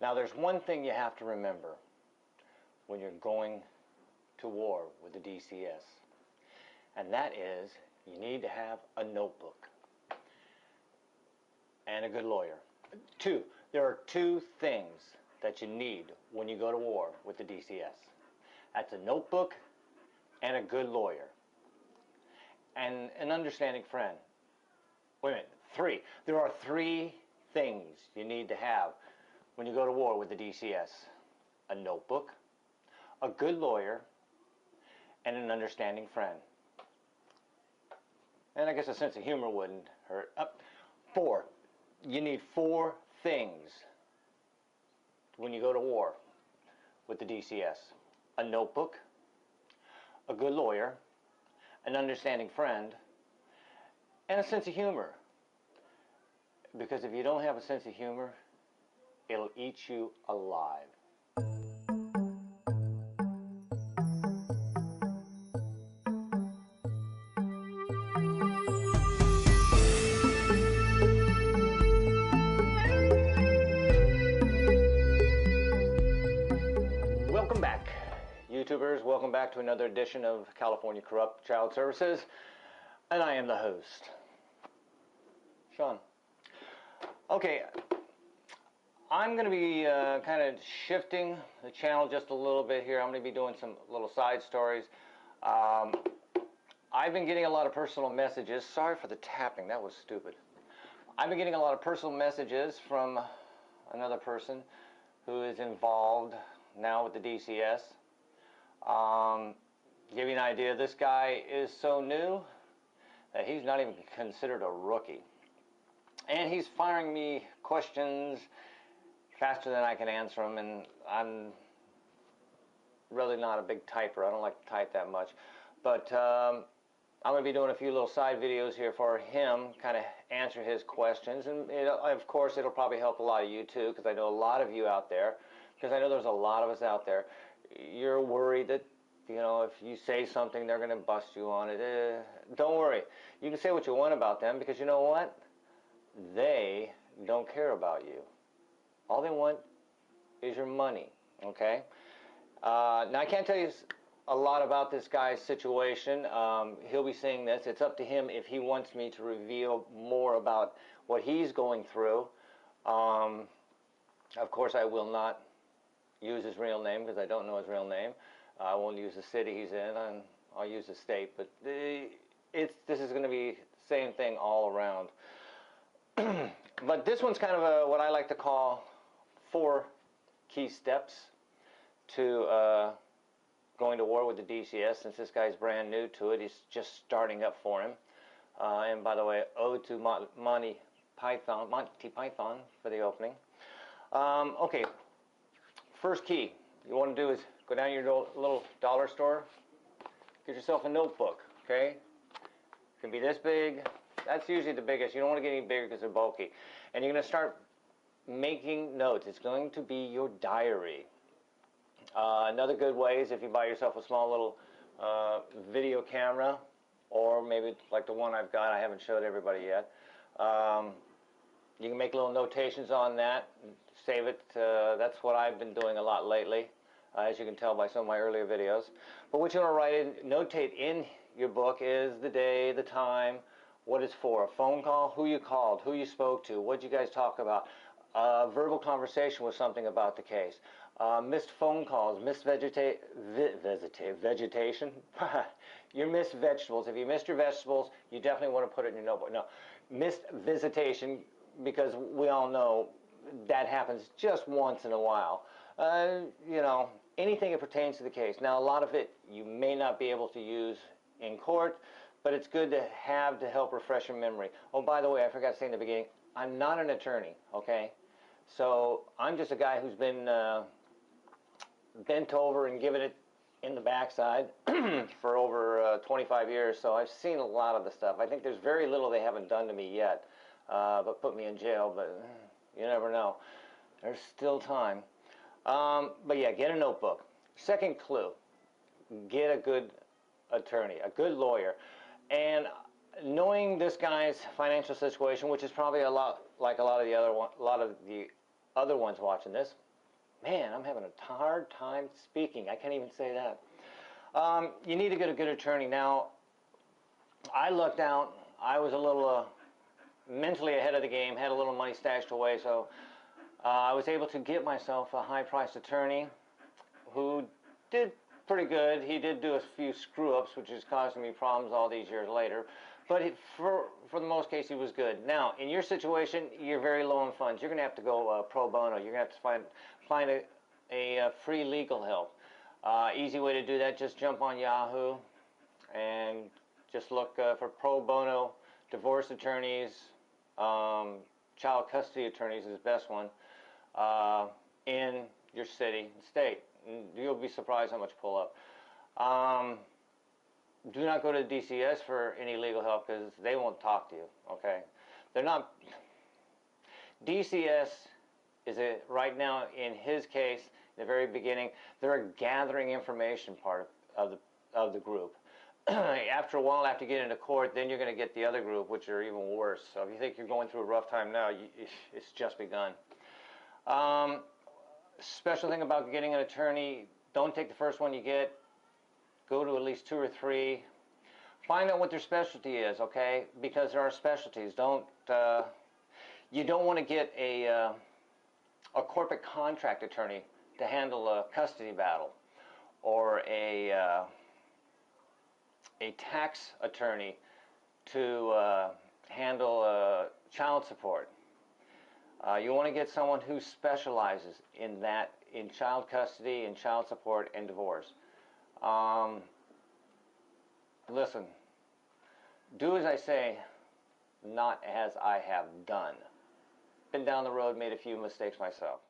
Now, there's one thing you have to remember when you're going to war with the DCS, and that is you need to have a notebook and a good lawyer. There are two things that you need when you go to war with the DCS. That's a notebook and a good lawyer and an understanding friend. Wait a minute, three. There are three things you need to have when you go to war with the DCS. A notebook, a good lawyer, and an understanding friend. And I guess a sense of humor wouldn't hurt. Four. You need four things when you go to war with the DCS. A notebook, a good lawyer, an understanding friend, and a sense of humor. Because if you don't have a sense of humor, it'll eat you alive. Welcome back, YouTubers. Welcome back to another edition of California Corrupt Child Services. And I am the host, Sean. Okay, I'm going to be kind of shifting the channel just a little bit here. I'm going to be doing some little side stories. I've been getting a lot of personal messages. Sorry for the tapping, that was stupid. I've been getting a lot of personal messages from another person who is involved now with the DCS. Give you an idea, this guy is so new that he's not even considered a rookie. And he's firing me questions faster than I can answer them, and I'm really not a big typer. I don't like to type that much. But I'm going to be doing a few little side videos here for him, kind of answer his questions. And of course, it'll probably help a lot of you too, because I know a lot of you out there, because I know there's a lot of us out there, you're worried that, you know, if you say something, they're going to bust you on it. Don't worry. You can say what you want about them, because you know what? They don't care about you. All they want is your money, okay? Now, I can't tell you a lot about this guy's situation. He'll be seeing this. It's up to him if he wants me to reveal more about what he's going through. Of course, I will not use his real name because I don't know his real name. I won't use the city he's in, and I'll use the state. But this is going to be the same thing all around. But this one's kind of what I like to call 4 key steps to going to war with the DCS, since this guy's brand new to it. He's just starting up for him. And by the way, ode to Monty Python for the opening. Okay, first key you want to do is go down to your little dollar store, get yourself a notebook, okay? It can be this big. That's usually the biggest. You don't want to get any bigger because they're bulky. And you're going to start making notes. It's going to be your diary. Another good way is if you buy yourself a small little video camera, or maybe like the one I've got. I haven't showed everybody yet. You can make little notations on that, save it. That's what I've been doing a lot lately, as you can tell by some of my earlier videos. But what you want to write in, notate in your book is the day, the time, what it's for, a phone call, who you called, who you spoke to, what you guys talk about, verbal conversation with something about the case, missed phone calls, missed vegetation, you missed vegetables. If you missed your vegetables, you definitely want to put it in your notebook. No, missed visitation, because we all know that happens just once in a while. You know, anything that pertains to the case. Now, a lot of it you may not be able to use in court, but it's good to have to help refresh your memory. Oh, by the way, I forgot to say in the beginning, I'm not an attorney, okay? So I'm just a guy who's been bent over and given it in the backside for over 25 years, so I've seen a lot of the stuff. I think there's very little they haven't done to me yet, but put me in jail, but you never know. There's still time. But yeah, get a notebook. Second clue, get a good attorney, a good lawyer. And knowing this guy's financial situation, which is probably a lot like a lot of the other ones watching this, Man, I'm having a hard time speaking. I can't even say that. You need to get a good attorney. Now, I lucked out. I was a little mentally ahead of the game, had a little money stashed away, so I was able to get myself a high-priced attorney who did pretty good. He did do a few screw-ups, which is causing me problems all these years later. But for the most case, he was good. Now, in your situation, you're very low on funds. You're going to have to go pro bono. You're going to have to find a free legal help. Easy way to do that, just jump on Yahoo and just look for pro bono divorce attorneys. Child custody attorneys is the best one in your city and state. And you'll be surprised how much pull up. Do not go to DCS for any legal help because they won't talk to you. Okay, they're not. DCS is right now in his case, in the very beginning, they're a gathering information part of the group. After a while, after you get into court, then you're going to get the other group, which are even worse. So if you think you're going through a rough time now, it's just begun. Special thing about getting an attorney, don't take the first one you get. Go to at least 2 or 3. Find out what their specialty is, okay? Because there are specialties. You don't want to get a corporate contract attorney to handle a custody battle, or a tax attorney to handle child support. You want to get someone who specializes in that, in child custody, in child support, and divorce. Listen, do as I say, not as I have done. Been down the road, made a few mistakes myself.